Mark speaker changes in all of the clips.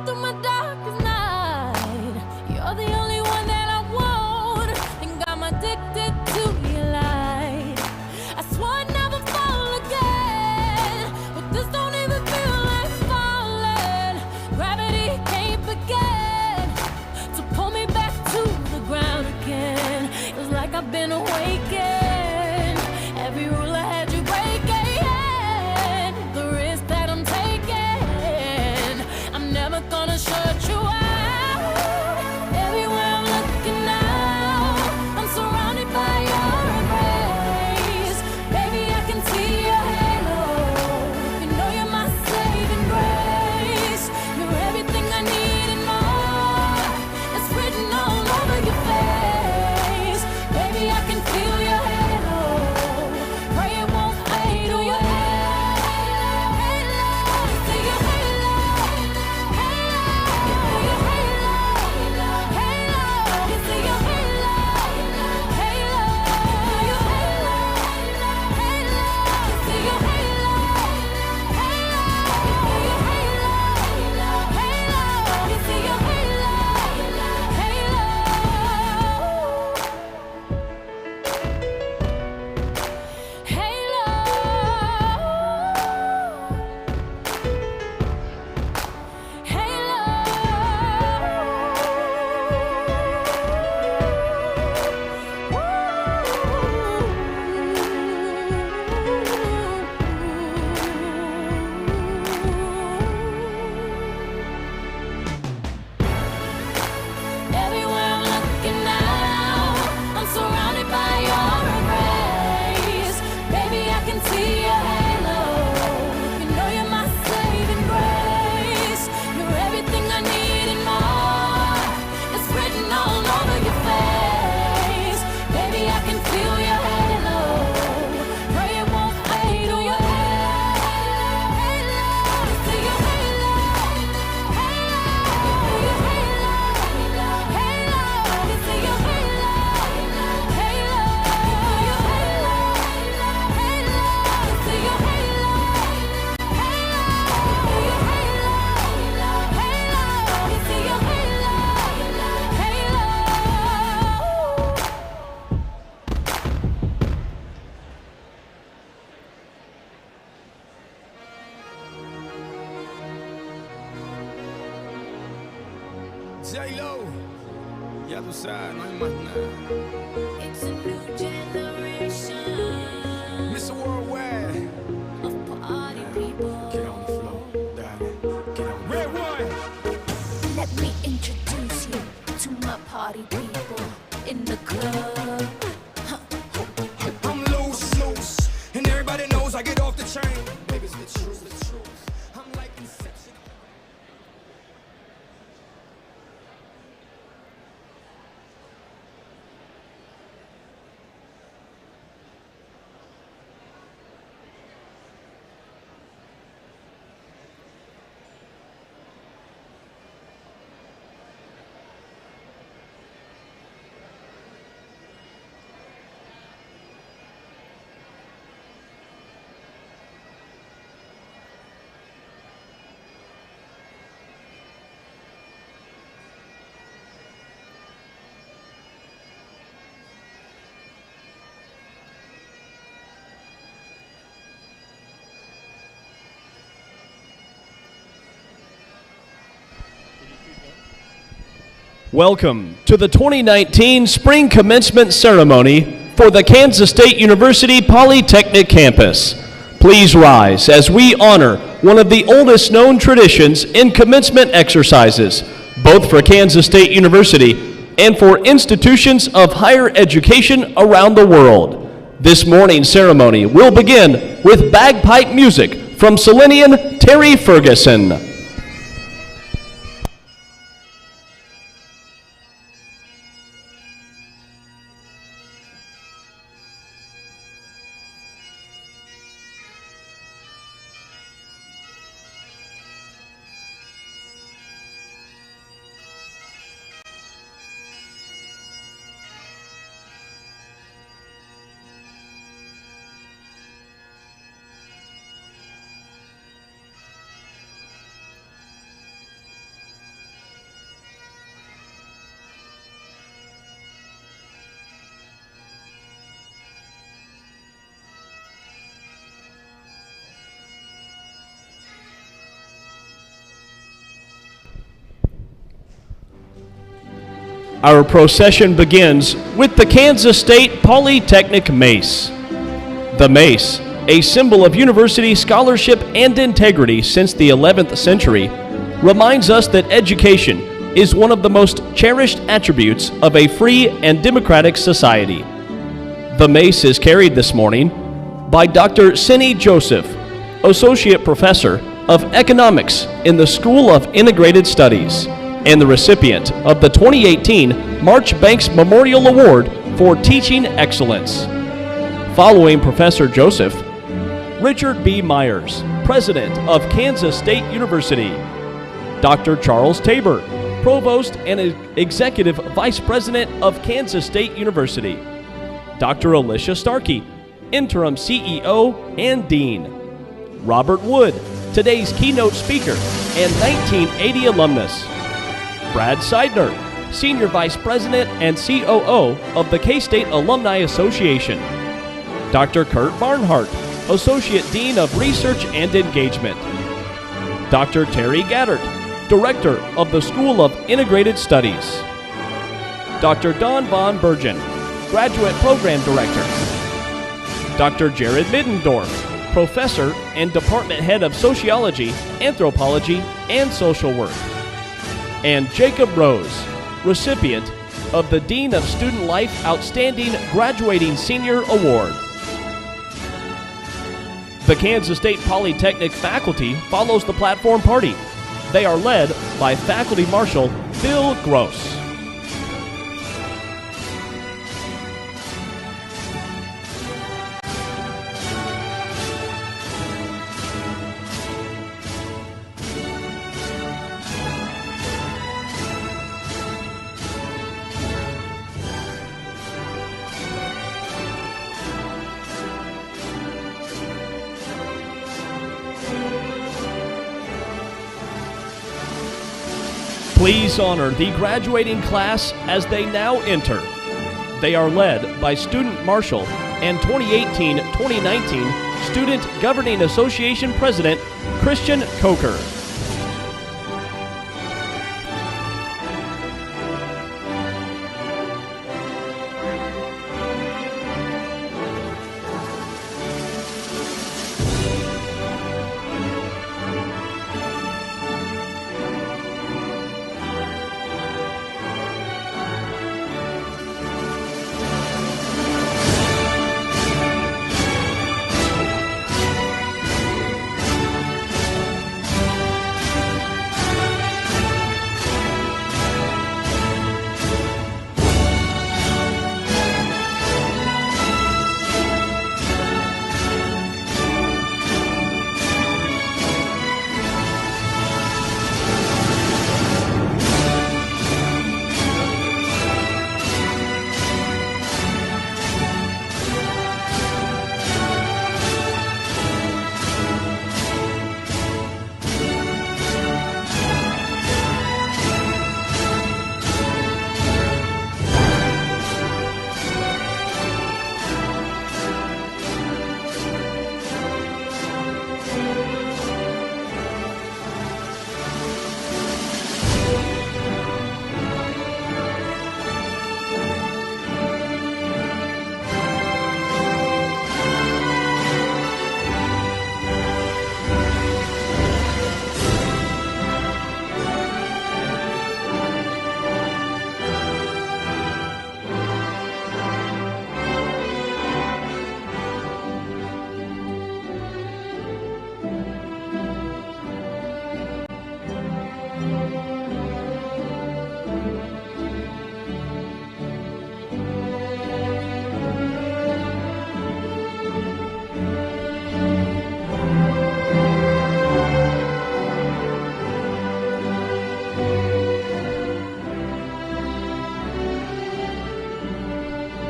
Speaker 1: through my darkest night. You're the only one that I want. Think I'm addicted to your light. I swore I'd never fall again, but this don't even feel like falling. Gravity can't begin to pull me back to the ground again. It's like I've been awakened. Every rule I had you breaking, the risk that I'm taking, I'm never gonna shut you out. Everywhere I'm looking now, I'm surrounded by your embrace. Baby, I can see your halo. You know you're my saving grace. You're everything I need and more. It's written all over your face. Baby, I can feel your halo. Pray it won't fade away. See your halo. Everywhere I'm looking now, I'm surrounded by your embrace. Baby, I can see your halo. You know you're my saving grace. You're everything I need and more. It's written all over your face. Baby, I can feel your halo. Pray it won't fade away. See your halo.
Speaker 2: J-Lo, ya tú sabes, no hay más nada.
Speaker 1: It's a new generation
Speaker 2: Mr. Worldwide,
Speaker 1: of party people.
Speaker 2: get on the floor, darling, get on. Red one.
Speaker 1: Let me introduce you to my party people in the club.
Speaker 2: I'm loose, and everybody knows I get off the chain. Baby, it's the truth, I'm like Inception.
Speaker 3: Welcome to the 2019 Spring Commencement Ceremony for the Kansas State University Polytechnic Campus. Please rise as we honor one of the oldest known traditions in commencement exercises, both for Kansas State University and for institutions of higher education around the world. This morning's ceremony will begin with bagpipe music from Selenian Terry Ferguson. Our procession begins with the Kansas State Polytechnic Mace. The mace, a symbol of university scholarship and integrity since the 11th century, reminds us that education is one of the most cherished attributes of a free and democratic society. The mace is carried this morning by Dr. Cindy Joseph, Associate Professor of Economics in the School of Integrated Studies, and the recipient of the 2018 Marchbanks Memorial Award for Teaching Excellence. Following Professor Joseph, Richard B. Myers, President of Kansas State University, Dr. Charles Tabor, Provost and Executive Vice President of Kansas State University, Dr. Alicia Starkey, Interim CEO and Dean, Robert Wood, today's keynote speaker and 1980 alumnus, Brad Seidner, Senior Vice President and COO of the K-State Alumni Association, Dr. Kurt Barnhart, Associate Dean of Research and Engagement, Dr. Terry Gaddert, Director of the School of Integrated Studies, Dr. Don Von Bergen, Graduate Program Director, Dr. Jared Middendorf, Professor and Department Head of Sociology, Anthropology, and Social Work, and Jacob Rose, recipient of the Dean of Student Life Outstanding Graduating Senior Award. The Kansas State Polytechnic faculty follows the platform party. They are led by Faculty Marshal Bill Gross. Please honor the graduating class as they now enter. They are led by Student Marshal and 2018-2019 Student Governing Association President Christian Coker.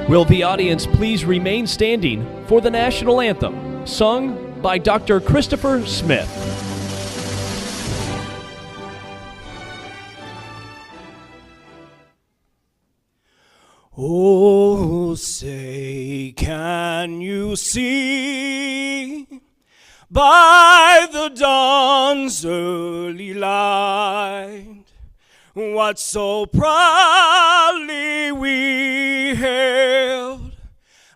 Speaker 3: Will the audience please remain standing for the national anthem, sung by Dr. Christopher Smith.
Speaker 4: Oh, say, can you see by the dawn's early light what so proudly rally we hailed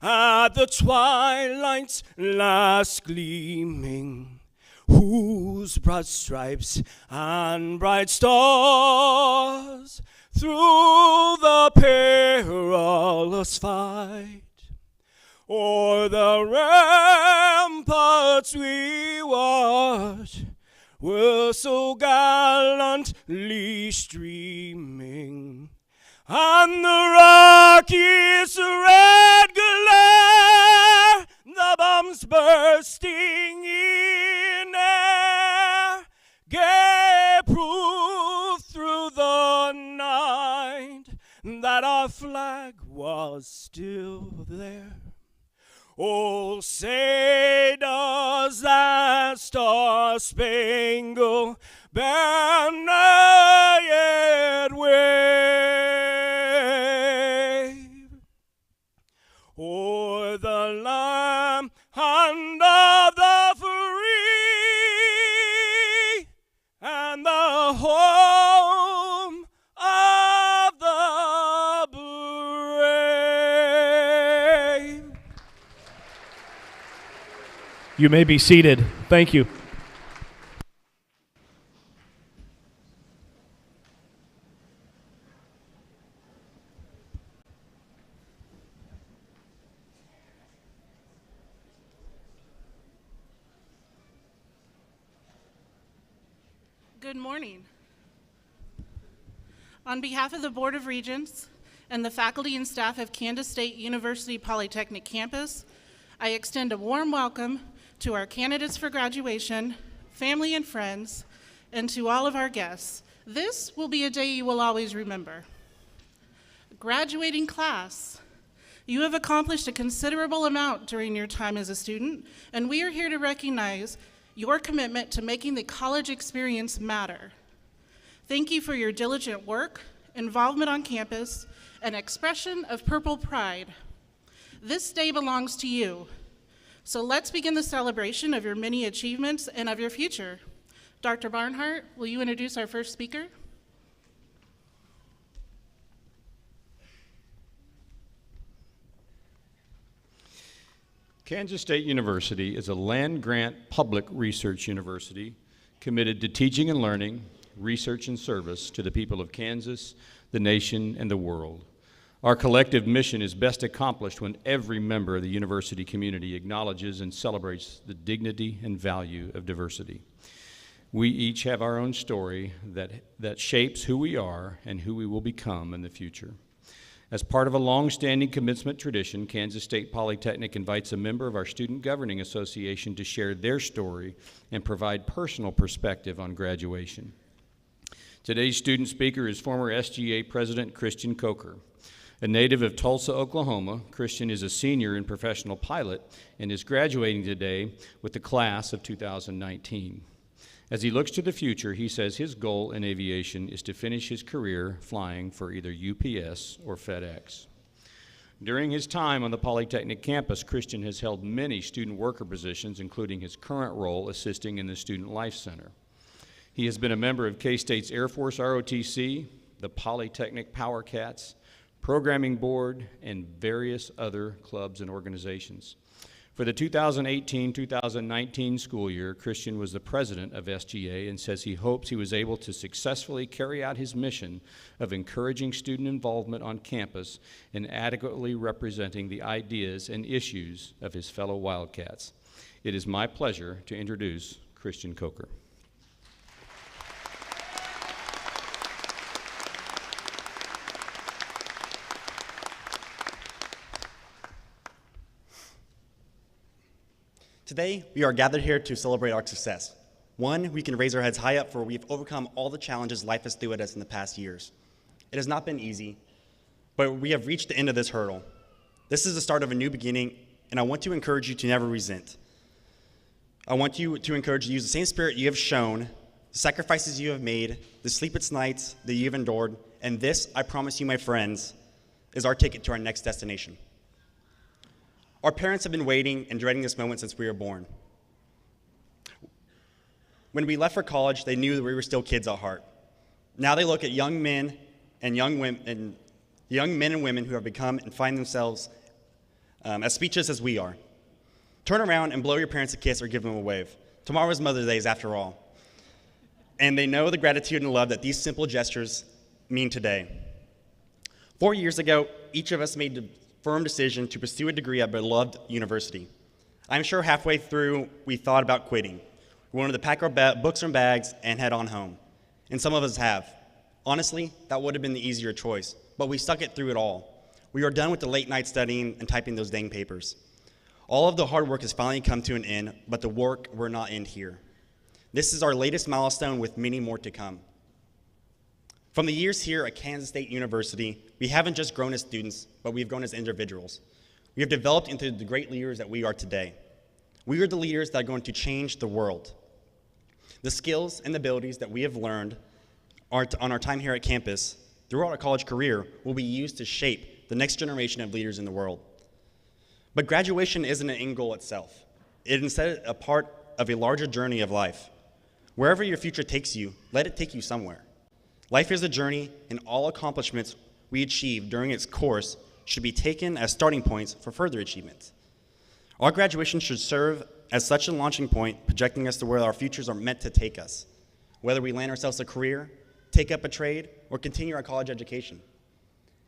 Speaker 4: at the twilight's last gleaming, whose broad stripes and bright stars through the perilous fight o'er the ramparts we watched were so gallantly streaming, and the Rockies' red glare, the bombs bursting in air, gave proof through the night that our flag was still there. Oh, say does that star-spangled banner yet wave o'er the land of the free and the home of the brave?
Speaker 3: You may be seated. Thank you.
Speaker 5: Good morning. On behalf of the Board of Regents and the faculty and staff of Kansas State University Polytechnic Campus, I extend a warm welcome to our candidates for graduation, family and friends, and to all of our guests. This will be a day you will always remember. Graduating class, you have accomplished a considerable amount during your time as a student, and we are here to recognize your commitment to making the college experience matter. Thank you for your diligent work, involvement on campus, and expression of purple pride. This day belongs to you. So let's begin the celebration of your many achievements and of your future. Dr. Barnhart, will you introduce our first speaker?
Speaker 6: Kansas State University is a land-grant public research university committed to teaching and learning, research and service to the people of Kansas, the nation, and the world. Our collective mission is best accomplished when every member of the university community acknowledges and celebrates the dignity and value of diversity. We each have our own story that shapes who we are and who we will become in the future. As part of a long-standing commencement tradition, Kansas State Polytechnic invites a member of our Student Governing Association to share their story and provide personal perspective on graduation. Today's student speaker is former SGA President Christian Coker. A native of Tulsa, Oklahoma, Christian is a senior and professional pilot and is graduating today with the class of 2019. As he looks to the future, he says his goal in aviation is to finish his career flying for either UPS or FedEx. During his time on the Polytechnic campus, Christian has held many student worker positions, including his current role assisting in the Student Life Center. He has been a member of K-State's Air Force ROTC, the Polytechnic Power Cats, Programming Board, and various other clubs and organizations. For the 2018-2019 school year, Christian was the president of SGA and says he hopes he was able to successfully carry out his mission of encouraging student involvement on campus and adequately representing the ideas and issues of his fellow Wildcats. It is my pleasure to introduce Christian Coker.
Speaker 7: Today, we are gathered here to celebrate our success. One, we can raise our heads high up for we've overcome all the challenges life has thrown at us in the past years. It has not been easy, but we have reached the end of this hurdle. This is the start of a new beginning, and I want to encourage you to never resent. I want you to encourage you to use the same spirit you have shown, the sacrifices you have made, the sleepless nights that you have endured, and this, I promise you, my friends, is our ticket to our next destination. Our parents have been waiting and dreading this moment since we were born. When we left for college, they knew that we were still kids at heart. Now they look at young men and young women young men and women who have become and find themselves as speechless as we are. Turn around and blow your parents a kiss or give them a wave. Tomorrow is Mother's Day, after all. And they know the gratitude and love that these simple gestures mean today. 4 years ago, each of us made the firm decision to pursue a degree at a beloved university. I'm sure halfway through, we thought about quitting. We wanted to pack our books and bags and head on home. And some of us have. Honestly, that would have been the easier choice, but we stuck it through it all. We are done with the late night studying and typing those dang papers. All of the hard work has finally come to an end, but the work will not end here. This is our latest milestone with many more to come. From the years here at Kansas State University, we haven't just grown as students, but we've grown as individuals. We have developed into the great leaders that we are today. We are the leaders that are going to change the world. The skills and abilities that we have learned on our time here at campus throughout our college career will be used to shape the next generation of leaders in the world. But graduation isn't an end goal itself. It is instead a part of a larger journey of life. Wherever your future takes you, let it take you somewhere. Life is a journey, and all accomplishments we achieve during its course should be taken as starting points for further achievements. Our graduation should serve as such a launching point, projecting us to where our futures are meant to take us, whether we land ourselves a career, take up a trade, or continue our college education.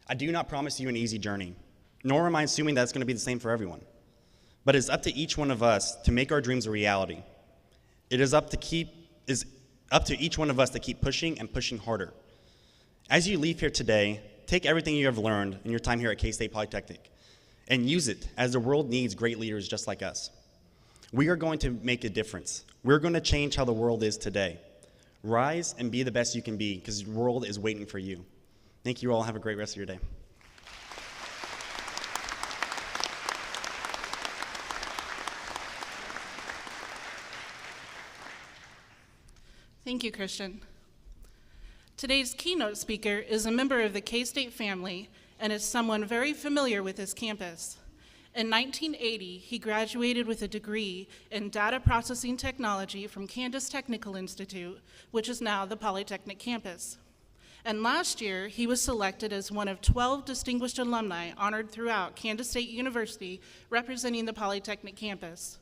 Speaker 7: I do not promise you an easy journey, nor am I assuming that it's going to be the same for everyone. But it's up to each one of us to make our dreams a reality. It is up to each one of us to keep pushing and pushing harder. As you leave here today, take everything you have learned in your time here at K-State Polytechnic and use it, as the world needs great leaders just like us. We are going to make a difference. We're going to change how the world is today. Rise and be the best you can be, because the world is waiting for you. Thank you all. Have a great rest of your day.
Speaker 5: Thank you, Christian. Today's keynote speaker is a member of the K-State family and is someone very familiar with this campus. In 1980, he graduated with a degree in data processing technology from Kansas Technical Institute, which is now the Polytechnic campus. And last year, he was selected as one of 12 distinguished alumni honored throughout Kansas State University, representing the Polytechnic campus.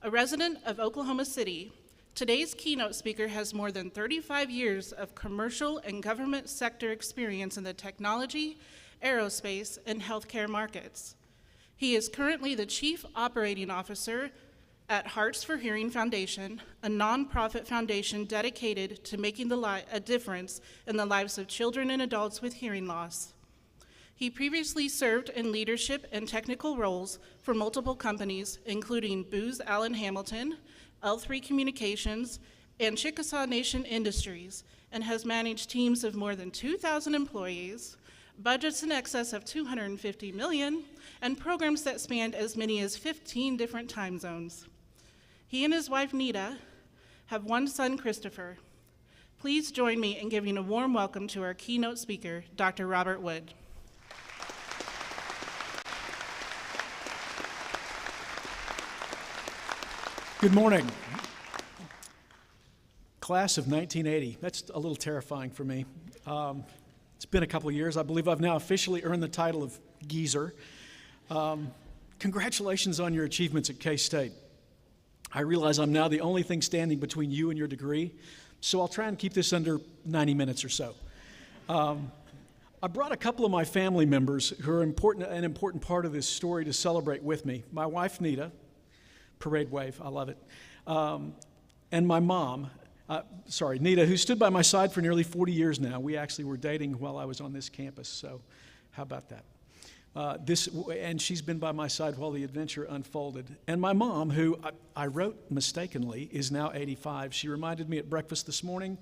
Speaker 5: A resident of Oklahoma City, today's keynote speaker has more than 35 years of commercial and government sector experience in the technology, aerospace, and healthcare markets. He is currently the Chief Operating Officer at Hearts for Hearing Foundation, a nonprofit foundation dedicated to making a difference in the lives of children and adults with hearing loss. He previously served in leadership and technical roles for multiple companies, including Booz Allen Hamilton, L3 Communications, and Chickasaw Nation Industries, and has managed teams of more than 2,000 employees, budgets in excess of $250 million, and programs that spanned as many as 15 different time zones. He and his wife, Nita, have one son, Christopher. Please join me in giving a warm welcome to our keynote speaker, Dr. Robert Wood.
Speaker 8: Good morning. Class of 1980. That's a little terrifying for me. It's been a couple of years. I believe I've now officially earned the title of geezer. Congratulations on your achievements at K-State. I realize I'm now the only thing standing between you and your degree, so I'll try and keep this under 90 minutes or so. I brought a couple of my family members who are an important part of this story to celebrate with me. My wife, Nita, parade wave, I love it, and my mom, Nita, who stood by my side for nearly 40 years now. We actually were dating while I was on this campus, so how about that? And she's been by my side while the adventure unfolded. And my mom, who I wrote mistakenly, is now 85. She reminded me at breakfast this morning,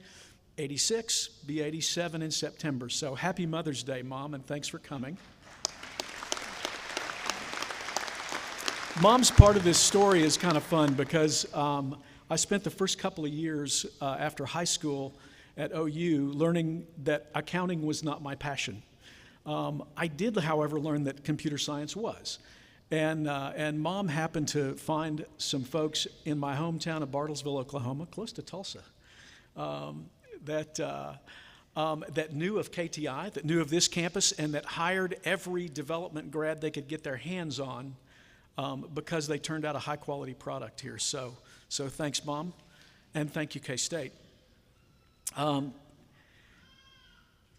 Speaker 8: 86, be 87 in September. So happy Mother's Day, Mom, and thanks for coming. Mom's part of this story is kind of fun because I spent the first couple of years after high school at OU learning that accounting was not my passion. I did, however, learn that computer science was. And Mom happened to find some folks in my hometown of Bartlesville, Oklahoma, close to Tulsa, that that knew of KTI, that knew of this campus, and that hired every development grad they could get their hands on because they turned out a high-quality product here. So thanks, Mom, and thank you, K-State.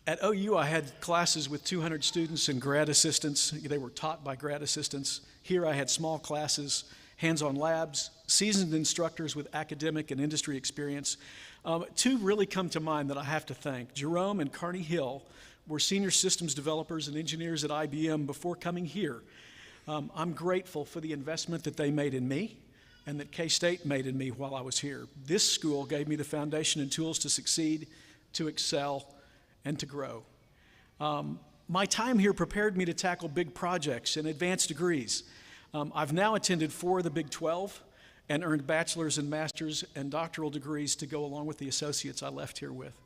Speaker 8: At OU, I had classes with 200 students and grad assistants. They were taught by grad assistants. Here, I had small classes, hands-on labs, seasoned instructors with academic and industry experience. Two really come to mind that I have to thank. Jerome and Carney Hill were senior systems developers and engineers at IBM before coming here. I'm grateful for the investment that they made in me and that K-State made in me while I was here. This school gave me the foundation and tools to succeed, to excel, and to grow. My time here prepared me to tackle big projects and advanced degrees. I've now attended 4 of the Big 12 and earned bachelor's and master's and doctoral degrees to go along with the associates I left here with.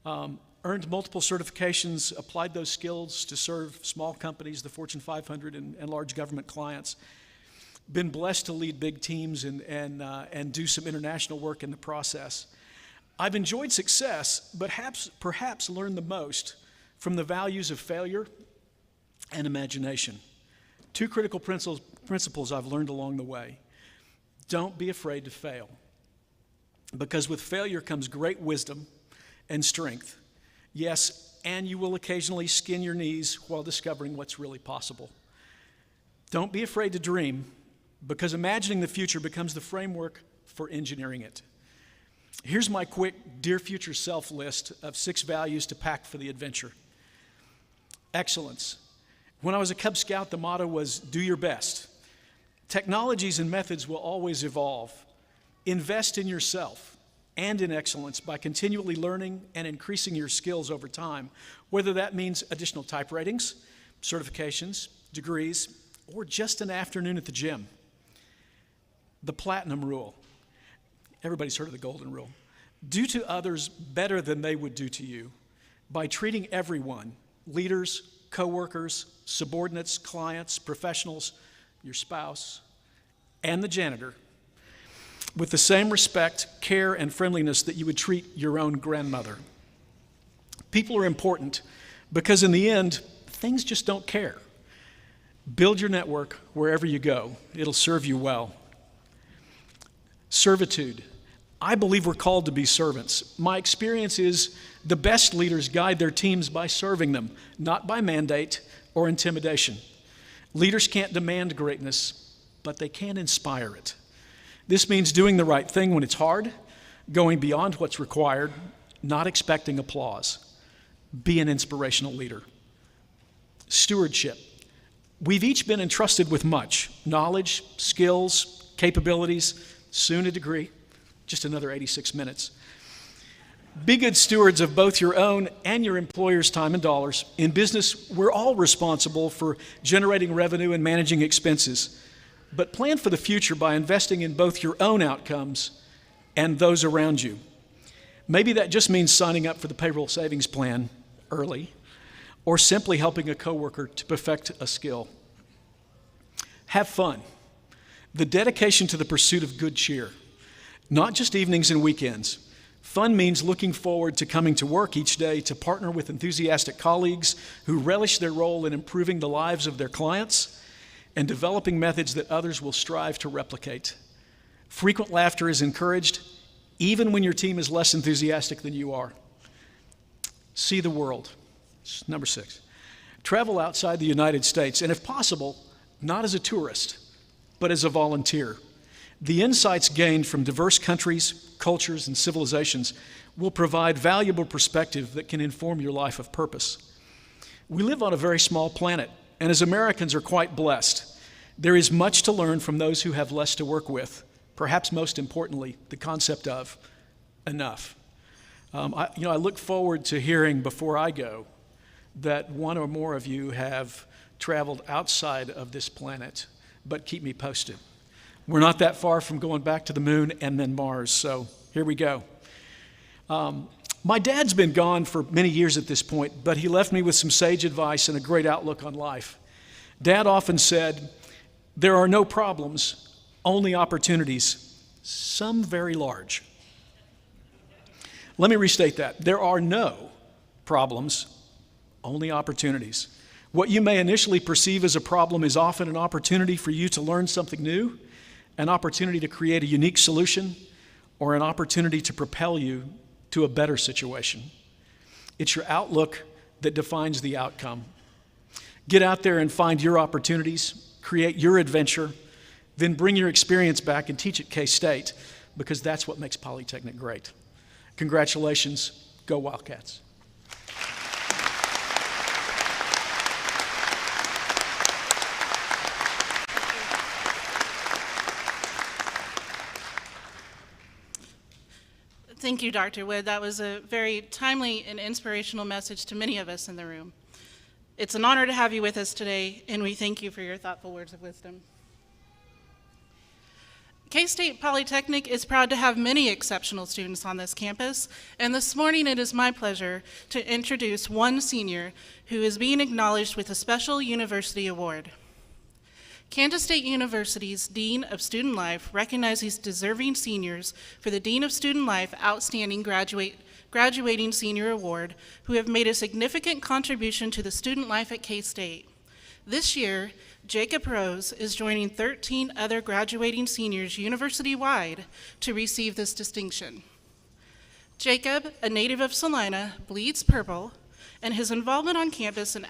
Speaker 8: Earned multiple certifications, applied those skills to serve small companies, the Fortune 500 and large government clients. Been blessed to lead big teams and do some international work in the process. I've enjoyed success, but perhaps learned the most from the values of failure and imagination. 2 critical principles I've learned along the way. Don't be afraid to fail, because with failure comes great wisdom and strength. Yes, and you will occasionally skin your knees while discovering what's really possible. Don't be afraid to dream, because imagining the future becomes the framework for engineering it. Here's my quick Dear Future Self list of 6 values to pack for the adventure. Excellence. When I was a Cub Scout, the motto was, do your best. Technologies and methods will always evolve. Invest in yourself and in excellence by continually learning and increasing your skills over time, whether that means additional type ratings, certifications, degrees, or just an afternoon at the gym. The Platinum Rule. Everybody's heard of the Golden Rule. Do to others better than they would do to you by treating everyone, leaders, coworkers, subordinates, clients, professionals, your spouse, and the janitor, with the same respect, care, and friendliness that you would treat your own grandmother. People are important because in the end, things just don't care. Build your network wherever you go. It'll serve you well. Servitude. I believe we're called to be servants. My experience is the best leaders guide their teams by serving them, not by mandate or intimidation. Leaders can't demand greatness, but they can inspire it. This means doing the right thing when it's hard, going beyond what's required, not expecting applause. Be an inspirational leader. Stewardship. We've each been entrusted with much knowledge, skills, capabilities, soon a degree. Just another 86 minutes. Be good stewards of both your own and your employer's time and dollars. In business, we're all responsible for generating revenue and managing expenses. But plan for the future by investing in both your own outcomes and those around you. Maybe that just means signing up for the payroll savings plan early, or simply helping a coworker to perfect a skill. Have fun. The dedication to the pursuit of good cheer. Not just evenings and weekends. Fun means looking forward to coming to work each day to partner with enthusiastic colleagues who relish their role in improving the lives of their clients and developing methods that others will strive to replicate. Frequent laughter is encouraged, even when your team is less enthusiastic than you are. See the world. Number 6. Travel outside the United States, and if possible, not as a tourist, but as a volunteer. The insights gained from diverse countries, cultures, and civilizations will provide valuable perspective that can inform your life of purpose. We live on a very small planet, and as Americans are quite blessed. There is much to learn from those who have less to work with, perhaps most importantly, the concept of enough. I look forward to hearing before I go that one or more of you have traveled outside of this planet, but keep me posted. We're not that far from going back to the moon and then Mars, so here we go. My dad's been gone for many years at this point, but he left me with some sage advice and a great outlook on life. Dad often said, there are no problems, only opportunities, some very large. Let me restate that. There are no problems, only opportunities. What you may initially perceive as a problem is often an opportunity for you to learn something new, an opportunity to create a unique solution, or an opportunity to propel you to a better situation. It's your outlook that defines the outcome. Get out there and find your opportunities, create your adventure, then bring your experience back and teach at K-State, because that's what makes Polytechnic great. Congratulations. Go Wildcats.
Speaker 5: Thank you, Dr. Wood. That was a very timely and inspirational message to many of us in the room. It's an honor to have you with us today, and we thank you for your thoughtful words of wisdom. K-State Polytechnic is proud to have many exceptional students on this campus, and this morning it is my pleasure to introduce one senior who is being acknowledged with a special university award. Kansas State University's Dean of Student Life recognizes deserving seniors for the Dean of Student Life Outstanding Graduating Senior Award who have made a significant contribution to the student life at K-State. This year, Jacob Rose is joining 13 other graduating seniors university-wide to receive this distinction. Jacob, a native of Salina, bleeds purple, and his involvement on campus and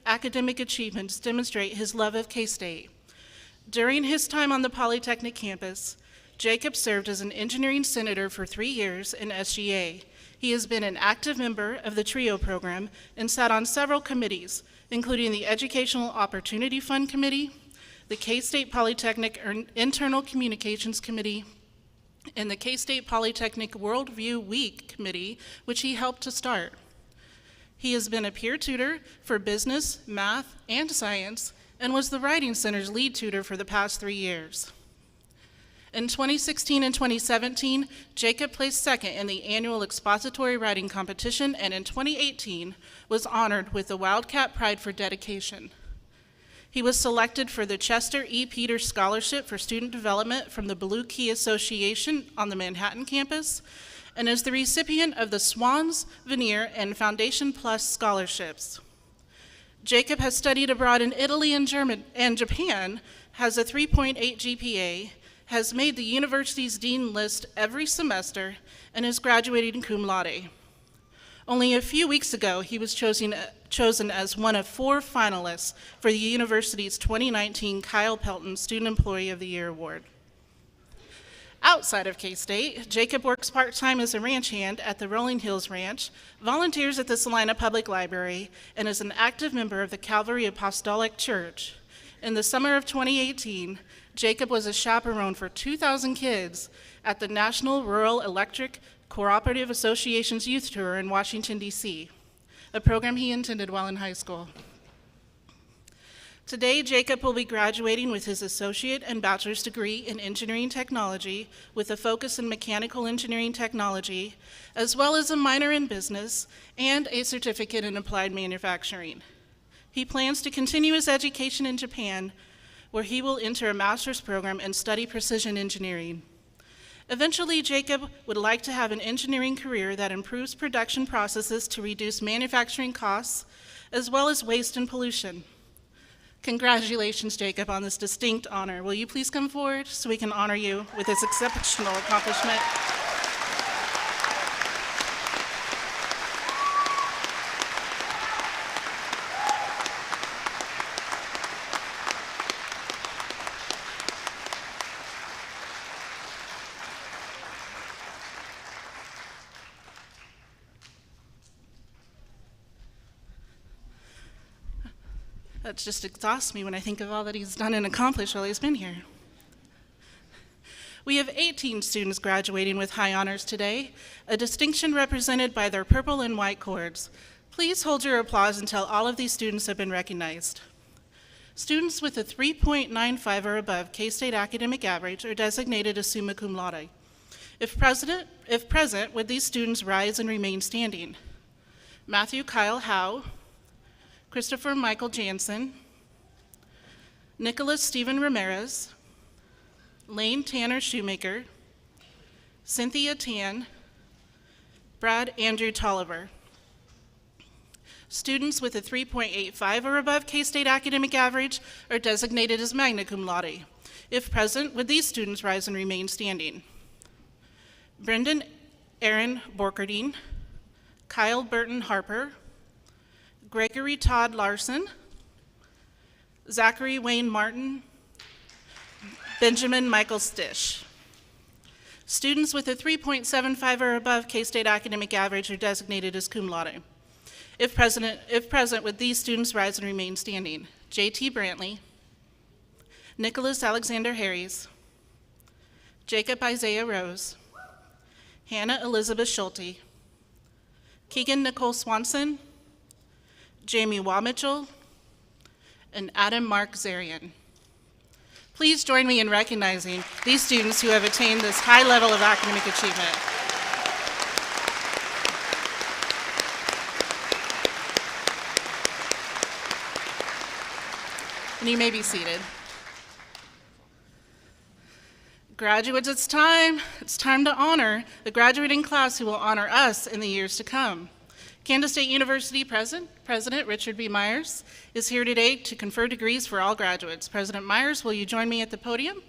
Speaker 5: academic achievements demonstrate his love of K-State. During his time on the Polytechnic campus, Jacob served as an engineering senator for 3 years in SGA. He has been an active member of the TRIO program and sat on several committees, including the Educational Opportunity Fund Committee, the K-State Polytechnic Internal Communications Committee, and the K-State Polytechnic Worldview Week Committee, which he helped to start. He has been a peer tutor for business, math, and science, and was the Writing Center's lead tutor for the past 3 years. In 2016 and 2017, Jacob placed second in the annual expository writing competition, and in 2018 was honored with the Wildcat Pride for dedication. He was selected for the Chester E. Peters Scholarship for Student Development from the Blue Key Association on the Manhattan campus, and is the recipient of the Swans, Veneer, and Foundation Plus scholarships. Jacob has studied abroad in Italy and Japan, has a 3.8 GPA, has made the university's dean list every semester, and is graduating cum laude. Only a few weeks ago, he was chosen as one of 4 finalists for the university's 2019 Kyle Pelton Student Employee of the Year Award. Outside of K-State, Jacob works part-time as a ranch hand at the Rolling Hills Ranch, volunteers at the Salina Public Library, and is an active member of the Calvary Apostolic Church. In the summer of 2018, Jacob was a chaperone for 2,000 kids at the National Rural Electric Cooperative Association's youth tour in Washington, D.C., a program he attended while in high school. Today, Jacob will be graduating with his associate and bachelor's degree in engineering technology with a focus in mechanical engineering technology, as well as a minor in business and a certificate in applied manufacturing. He plans to continue his education in Japan, where he will enter a master's program and study precision engineering. Eventually, Jacob would like to have an engineering career that improves production processes to reduce manufacturing costs, as well as waste and pollution. Congratulations, Jacob, on this distinct honor. Will you please come forward so we can honor you with this exceptional accomplishment? That just exhausts me when I think of all that he's done and accomplished while he's been here. We have 18 students graduating with high honors today, a distinction represented by their purple and white cords. Please hold your applause until all of these students have been recognized. Students with a 3.95 or above K-State academic average are designated as summa cum laude. If present, would these students rise and remain standing? Matthew Kyle Howe, Christopher Michael Jansen, Nicholas Stephen Ramirez, Lane Tanner Shoemaker, Cynthia Tan, Brad Andrew Tolliver. Students with a 3.85 or above K-State academic average are designated as magna cum laude. If present, would these students rise and remain standing? Brendan Aaron Borkerdine, Kyle Burton Harper, Gregory Todd Larson, Zachary Wayne Martin, Benjamin Michael Stish. Students with a 3.75 or above K-State academic average are designated as cum laude. If present, would these students rise and remain standing? J.T. Brantley, Nicholas Alexander Harries, Jacob Isaiah Rose, Hannah Elizabeth Schulte, Keegan Nicole Swanson, Jamie Waugh Mitchell, and Adam Mark Zarian. Please join me in recognizing these students who have attained this high level of academic achievement. And you may be seated. Graduates, it's time. It's time to honor the graduating class who will honor us in the years to come. Kansas State University President Richard B. Myers is here today to confer degrees for all graduates. President Myers, will you join me at the podium?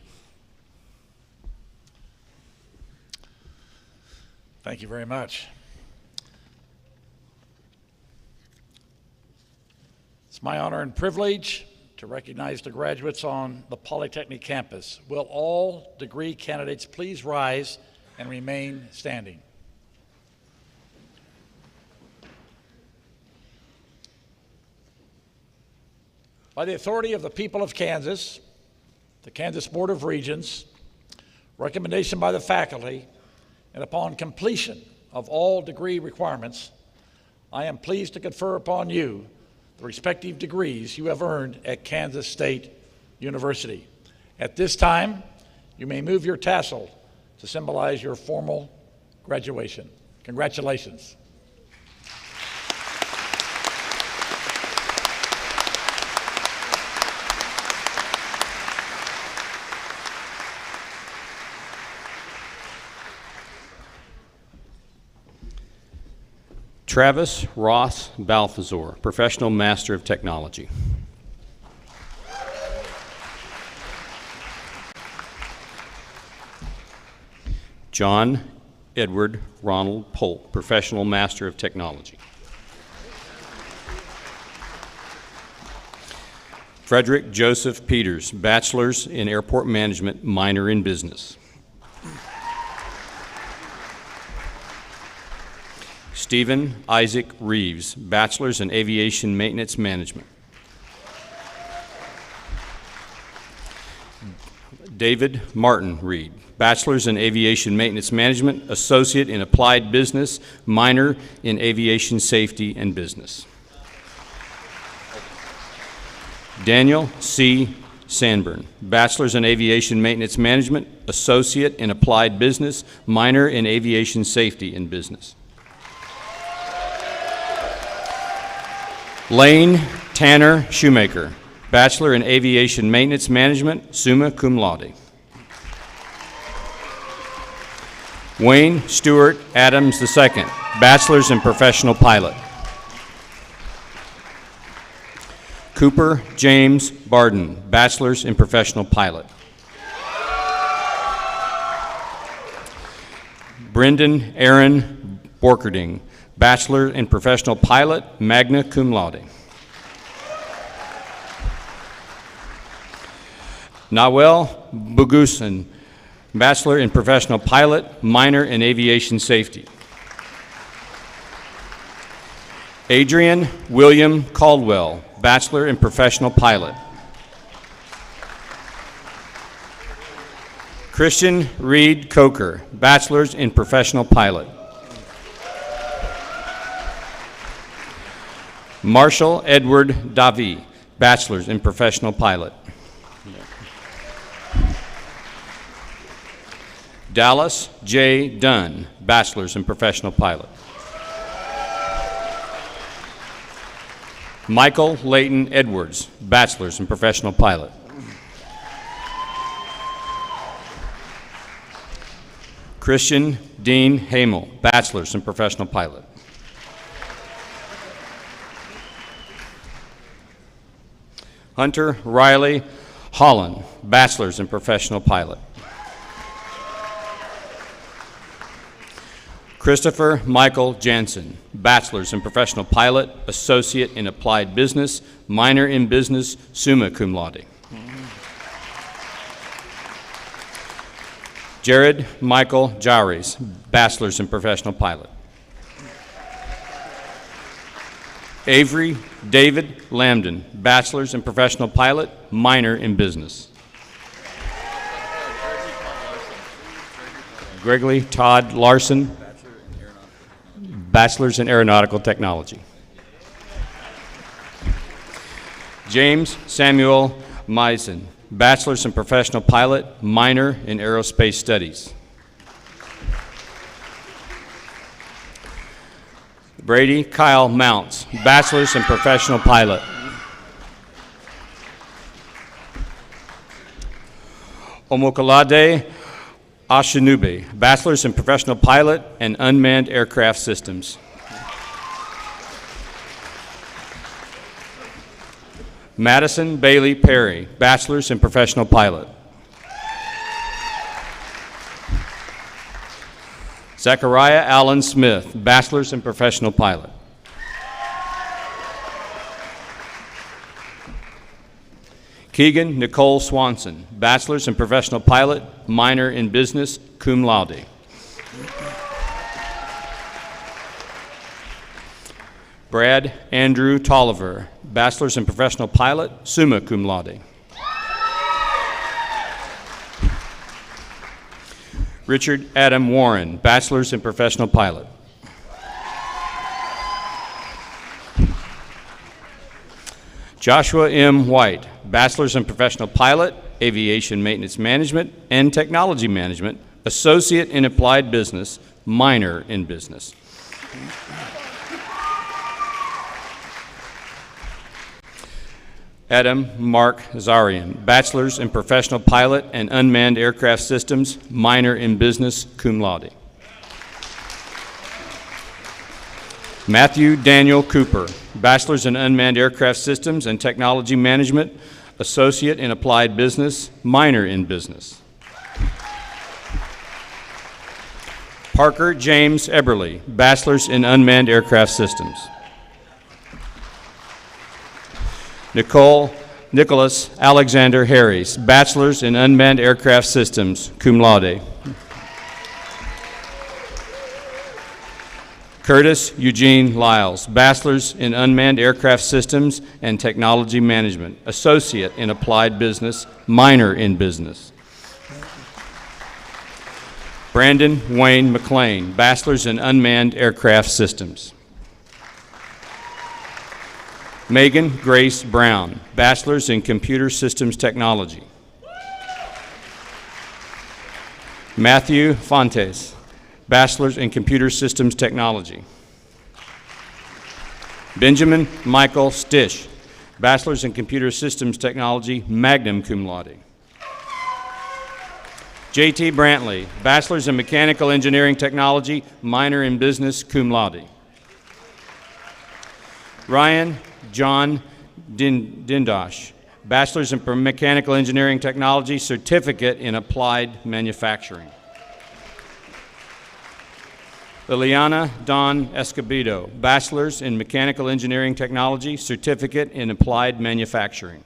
Speaker 9: Thank you very much. It's my honor and privilege to recognize the graduates on the Polytechnic campus. Will all degree candidates please rise and remain standing? By the authority of the people of Kansas, the Kansas Board of Regents, recommendation by the faculty, and upon completion of all degree requirements, I am pleased to confer upon you the respective degrees you have earned at Kansas State University. At this time, you may move your tassel to symbolize your formal graduation. Congratulations.
Speaker 6: Travis Ross Balthazar, Professional Master of Technology. John Edward Ronald Polk, Professional Master of Technology. Frederick Joseph Peters, Bachelor's in Airport Management, minor in Business. Stephen Isaac Reeves, Bachelor's in Aviation Maintenance Management. David Martin Reed, Bachelor's in Aviation Maintenance Management, Associate in Applied Business, minor in Aviation Safety and Business. Daniel C. Sanborn, Bachelor's in Aviation Maintenance Management, Associate in Applied Business, minor in Aviation Safety and Business. Lane Tanner Shoemaker, Bachelor in Aviation Maintenance Management, summa cum laude. Wayne Stewart Adams II, Bachelor's in Professional Pilot. Cooper James Barden, Bachelor's in Professional Pilot. Brendan Aaron Borkerding, Bachelor in Professional Pilot, magna cum laude. Nawel Bugusan, Bachelor in Professional Pilot, minor in Aviation Safety. Adrian William Caldwell, Bachelor in Professional Pilot. Christian Reed Coker, Bachelor's in Professional Pilot. Marshall Edward Davi, Bachelor's in Professional Pilot. Dallas J. Dunn, Bachelor's in Professional Pilot. Michael Layton Edwards, Bachelor's in Professional Pilot. Christian Dean Hamel, Bachelor's in Professional Pilot. Hunter Riley Holland, Bachelor's in Professional Pilot. Christopher Michael Jansen, Bachelor's in Professional Pilot, Associate in Applied Business, Minor in Business, summa cum laude. Jared Michael Jowries, Bachelor's in Professional Pilot. Avery David Lambden, Bachelor's in Professional Pilot, Minor in Business. Gregory Todd Larson, Bachelor's in Aeronautical Technology. James Samuel Meisen, Bachelor's in Professional Pilot, Minor in Aerospace Studies. Brady Kyle Mounts, Bachelor's in Professional Pilot. Omokalade Ashinube, Bachelor's in Professional Pilot and Unmanned Aircraft Systems. Madison Bailey Perry, Bachelor's in Professional Pilot. Zachariah Allen Smith, Bachelor's in Professional Pilot. Keegan Nicole Swanson, Bachelor's in Professional Pilot, Minor in Business, cum laude. Brad Andrew Tolliver, Bachelor's in Professional Pilot, summa cum laude. Richard Adam Warren, Bachelor's in Professional Pilot. Joshua M. White, Bachelor's in Professional Pilot, Aviation Maintenance Management and Technology Management, Associate in Applied Business, Minor in Business. Adam Mark Zarian, Bachelor's in Professional Pilot and Unmanned Aircraft Systems, Minor in Business, cum laude. Matthew Daniel Cooper, Bachelor's in Unmanned Aircraft Systems and Technology Management, Associate in Applied Business, Minor in Business. Parker James Eberly, Bachelor's in Unmanned Aircraft Systems. Nicholas Alexander Harris, Bachelor's in Unmanned Aircraft Systems, cum laude. Curtis Eugene Lyles, Bachelor's in Unmanned Aircraft Systems and Technology Management, Associate in Applied Business, Minor in Business. Brandon Wayne McLean, Bachelor's in Unmanned Aircraft Systems. Megan Grace Brown, Bachelor's in Computer Systems Technology. Matthew Fontes, Bachelor's in Computer Systems Technology. Benjamin Michael Stish, Bachelor's in Computer Systems Technology, magna cum laude. J.T. Brantley, Bachelor's in Mechanical Engineering Technology, Minor in Business, cum laude. Ryan John Dindosh, Bachelor's in Mechanical Engineering Technology, Certificate in Applied Manufacturing. Liliana Dawn Escobedo, Bachelor's in Mechanical Engineering Technology, Certificate in Applied Manufacturing.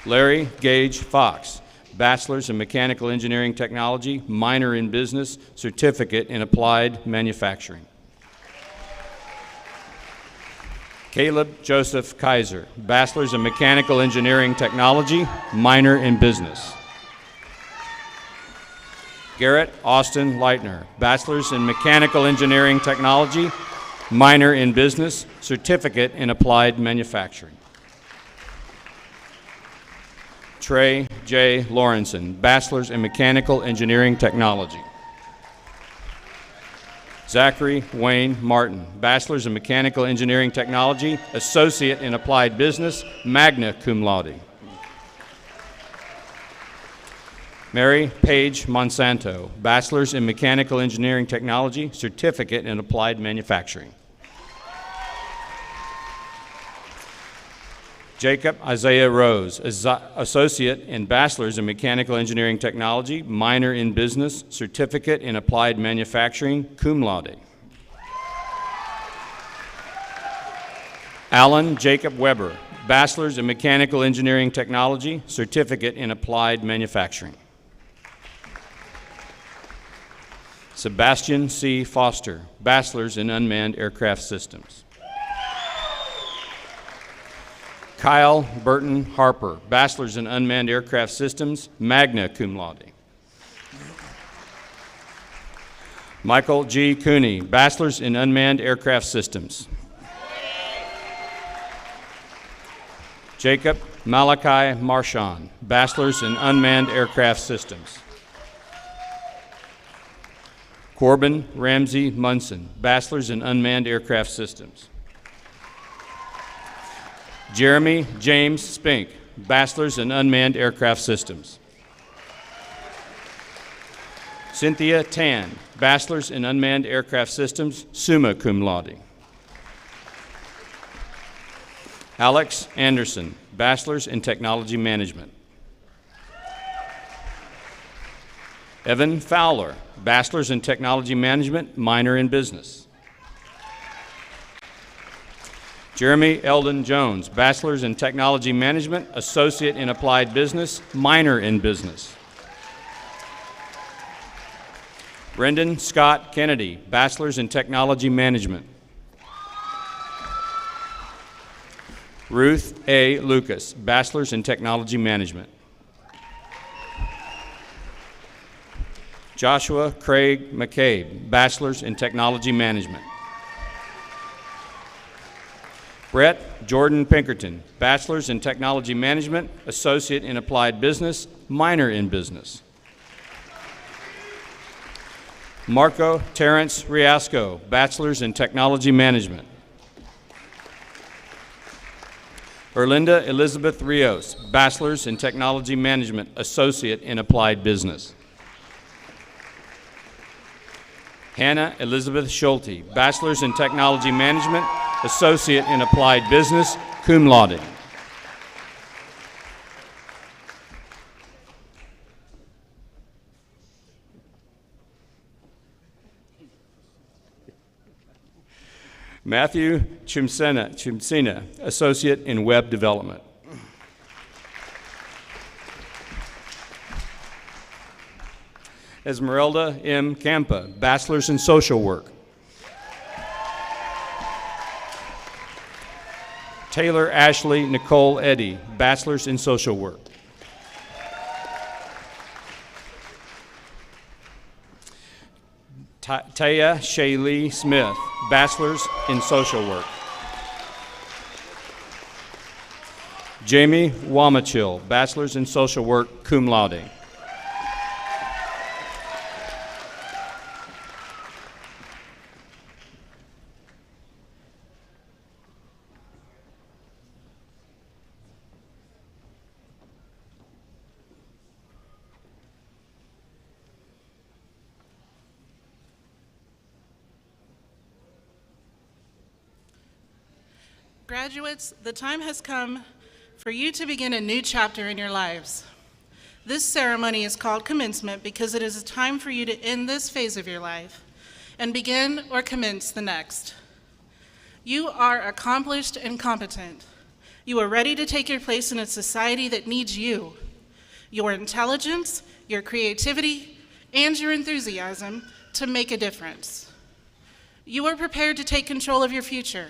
Speaker 6: Larry Gage Fox, Bachelor's in Mechanical Engineering Technology, Minor in Business, Certificate in Applied Manufacturing. Caleb Joseph Kaiser, Bachelor's in Mechanical Engineering Technology, Minor in Business. Garrett Austin Leitner, Bachelor's in Mechanical Engineering Technology, Minor in Business, Certificate in Applied Manufacturing. Trey J. Lawrenson, Bachelor's in Mechanical Engineering Technology. Zachary Wayne Martin, Bachelor's in Mechanical Engineering Technology, Associate in Applied Business, magna cum laude. Mary Paige Monsanto, Bachelor's in Mechanical Engineering Technology, Certificate in Applied Manufacturing. Jacob Isaiah Rose, Associate and Bachelor's in Mechanical Engineering Technology, minor in Business, Certificate in Applied Manufacturing, cum laude. Alan Jacob Weber, Bachelor's in Mechanical Engineering Technology, Certificate in Applied Manufacturing. Sebastian C. Foster, Bachelor's in Unmanned Aircraft Systems. Kyle Burton Harper, Bachelor's in Unmanned Aircraft Systems, magna cum laude. Michael G. Cooney, Bachelor's in Unmanned Aircraft Systems. Jacob Malachi Marchand, Bachelor's in Unmanned Aircraft Systems. Corbin Ramsey Munson, Bachelor's in Unmanned Aircraft Systems. Jeremy James Spink, Bachelor's in Unmanned Aircraft Systems. Cynthia Tan, Bachelor's in Unmanned Aircraft Systems, summa cum laude. Alex Anderson, Bachelor's in Technology Management. Evan Fowler, Bachelor's in Technology Management, minor in Business. Jeremy Eldon Jones, Bachelor's in Technology Management, Associate in Applied Business, minor in Business. Brendan Scott Kennedy, Bachelor's in Technology Management. Ruth A. Lucas, Bachelor's in Technology Management. Joshua Craig McCabe, Bachelor's in Technology Management. Brett Jordan Pinkerton, Bachelor's in Technology Management, Associate in Applied Business, minor in Business. Marco Terrence Riasco, Bachelor's in Technology Management. Erlinda Elizabeth Rios, Bachelor's in Technology Management, Associate in Applied Business. Hannah Elizabeth Schulte, Bachelor's in Technology Management, Associate in Applied Business, cum laude. Matthew Chimsina, Associate in Web Development. Esmeralda M. Campa, Bachelor's in Social Work. Taylor Ashley Nicole Eddy, Bachelor's in Social Work. Taya Shaylee Smith, Bachelor's in Social Work. Jamie Wamachil, Bachelor's in Social Work, cum laude.
Speaker 5: Graduates, the time has come for you to begin a new chapter in your lives. This ceremony is called commencement because it is a time for you to end this phase of your life and begin or commence the next. You are accomplished and competent. You are ready to take your place in a society that needs you. Your intelligence, your creativity, and your enthusiasm to make a difference. You are prepared to take control of your future.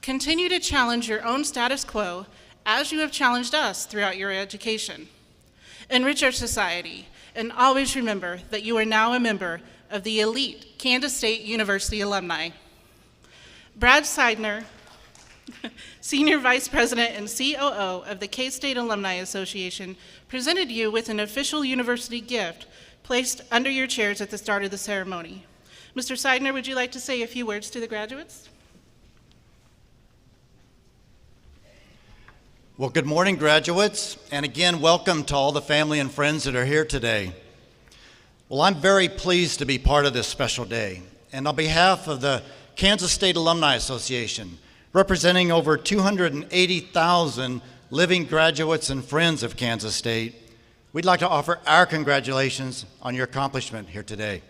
Speaker 5: Continue to challenge your own status quo as you have challenged us throughout your education. Enrich our society, and always remember that you are now a member of the elite Kansas State University alumni. Brad Seidner, Senior Vice President and COO of the K-State Alumni Association, presented you with an official university gift placed under your chairs at the start of the ceremony. Mr. Seidner, would you like to say a few words to the graduates?
Speaker 10: Well, good morning, graduates, and again, welcome to all the family and friends that are here today. Well, I'm very pleased to be part of this special day, and on behalf of the Kansas State Alumni Association, representing over 280,000 living graduates and friends of Kansas State, we'd like to offer our congratulations on your accomplishment here today.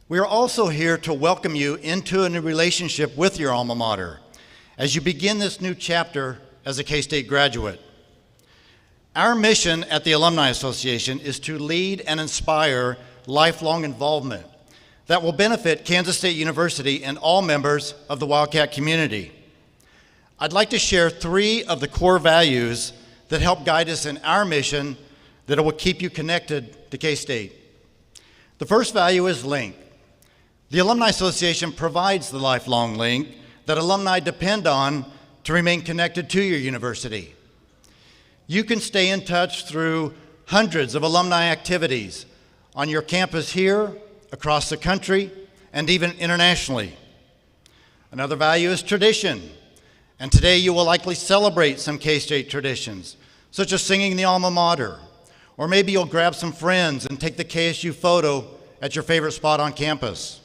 Speaker 10: We are also here to welcome you into a new relationship with your alma mater as you begin this new chapter as a K-State graduate. Our mission at the Alumni Association is to lead and inspire lifelong involvement that will benefit Kansas State University and all members of the Wildcat community. I'd like to share 3 of the core values that help guide us in our mission that will keep you connected to K-State. The first value is link. The Alumni Association provides the lifelong link that alumni depend on to remain connected to your university. You can stay in touch through hundreds of alumni activities on your campus here, across the country, and even internationally. Another value is tradition. And today you will likely celebrate some K-State traditions, such as singing the alma mater, or maybe you'll grab some friends and take the KSU photo at your favorite spot on campus.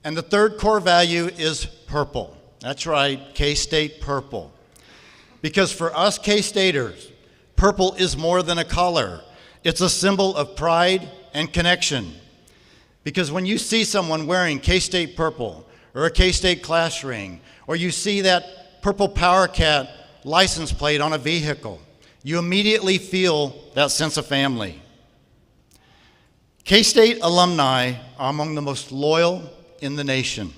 Speaker 10: And the third core value is purple. That's right, K-State purple. Because for us K-Staters, purple is more than a color. It's a symbol of pride and connection. Because when you see someone wearing K-State purple, or a K-State class ring, or you see that purple PowerCat license plate on a vehicle, you immediately feel that sense of family. K-State alumni are among the most loyal in the nation.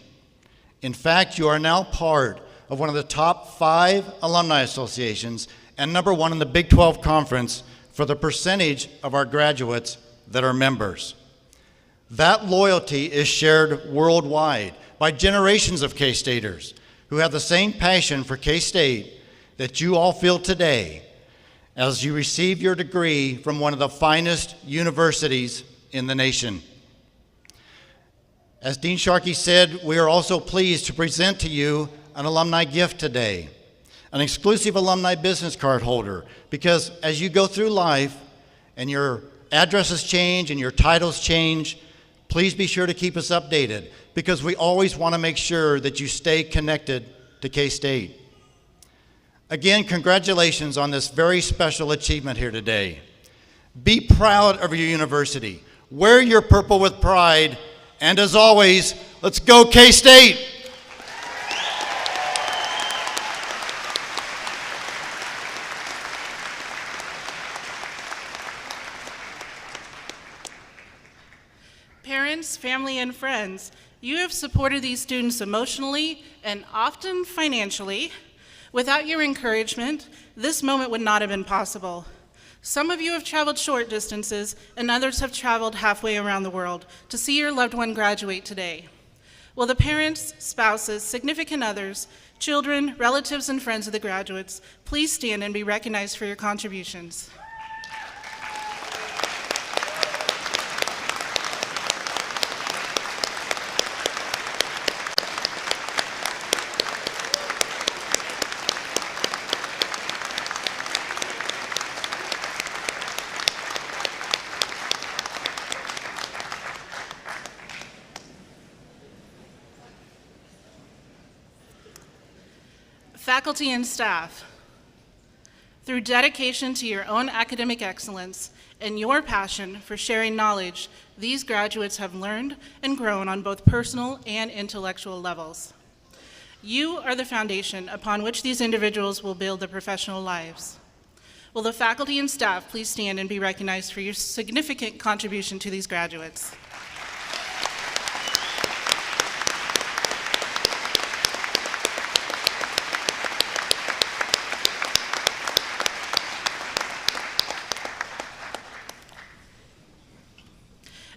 Speaker 10: In fact, you are now part of one of the top 5 alumni associations and number 1 in the Big 12 Conference for the percentage of our graduates that are members. That loyalty is shared worldwide by generations of K-Staters who have the same passion for K-State that you all feel today as you receive your degree from one of the finest universities in the nation. As Dean Sharkey said, we are also pleased to present to you an alumni gift today, an exclusive alumni business card holder, because as you go through life and your addresses change and your titles change, please be sure to keep us updated, because we always want to make sure that you stay connected to K-State. Again, congratulations on this very special achievement here today. Be proud of your university. Wear your purple with pride. And as always, let's go K-State!
Speaker 5: Parents, family, and friends, you have supported these students emotionally and often financially. Without your encouragement, this moment would not have been possible. Some of you have traveled short distances, and others have traveled halfway around the world to see your loved one graduate today. Will the parents, spouses, significant others, children, relatives, and friends of the graduates please stand and be recognized for your contributions? Faculty and staff, through dedication to your own academic excellence and your passion for sharing knowledge, these graduates have learned and grown on both personal and intellectual levels. You are the foundation upon which these individuals will build their professional lives. Will the faculty and staff please stand and be recognized for your significant contribution to these graduates?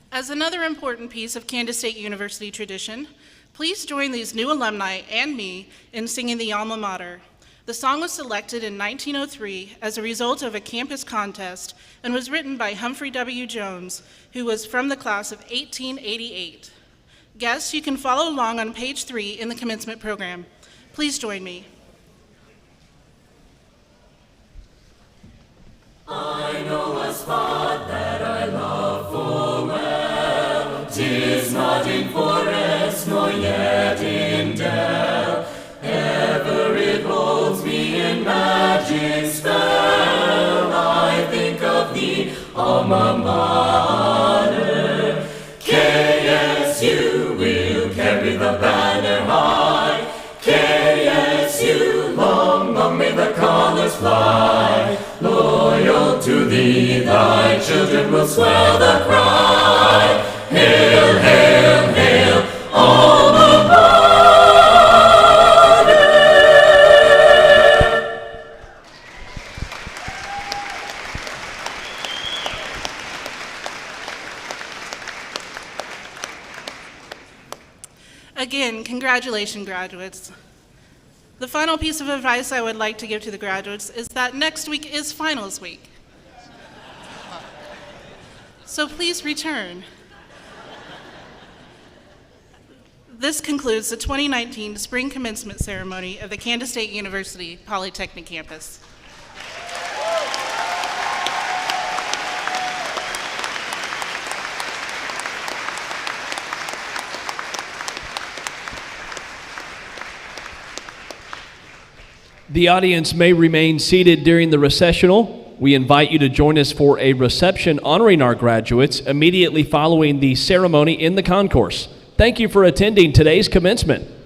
Speaker 5: As another important piece of Kansas State University tradition, please join these new alumni and me in singing the alma mater. The song was selected in 1903 as a result of a campus contest and was written by Humphrey W. Jones, who was from the class of 1888. Guests, you can follow along on page 3 in the commencement program. Please join me.
Speaker 1: I know a spot that I love full well. 'Tis not in forest nor yet in dell.
Speaker 11: alma mater. KSU will carry the banner high. KSU, long, long may the colors fly. Loyal to thee, thy children will swell the cry. Hail, hail, hail, alma mater.
Speaker 5: Again, congratulations, graduates. The final piece of advice I would like to give to the graduates is that next week is finals week. So please return. This concludes the 2019 Spring Commencement Ceremony of the Kansas State University Polytechnic Campus.
Speaker 3: The audience may remain seated during the recessional. We invite you to join us for a reception honoring our graduates immediately following the ceremony in the concourse. Thank you for attending today's commencement.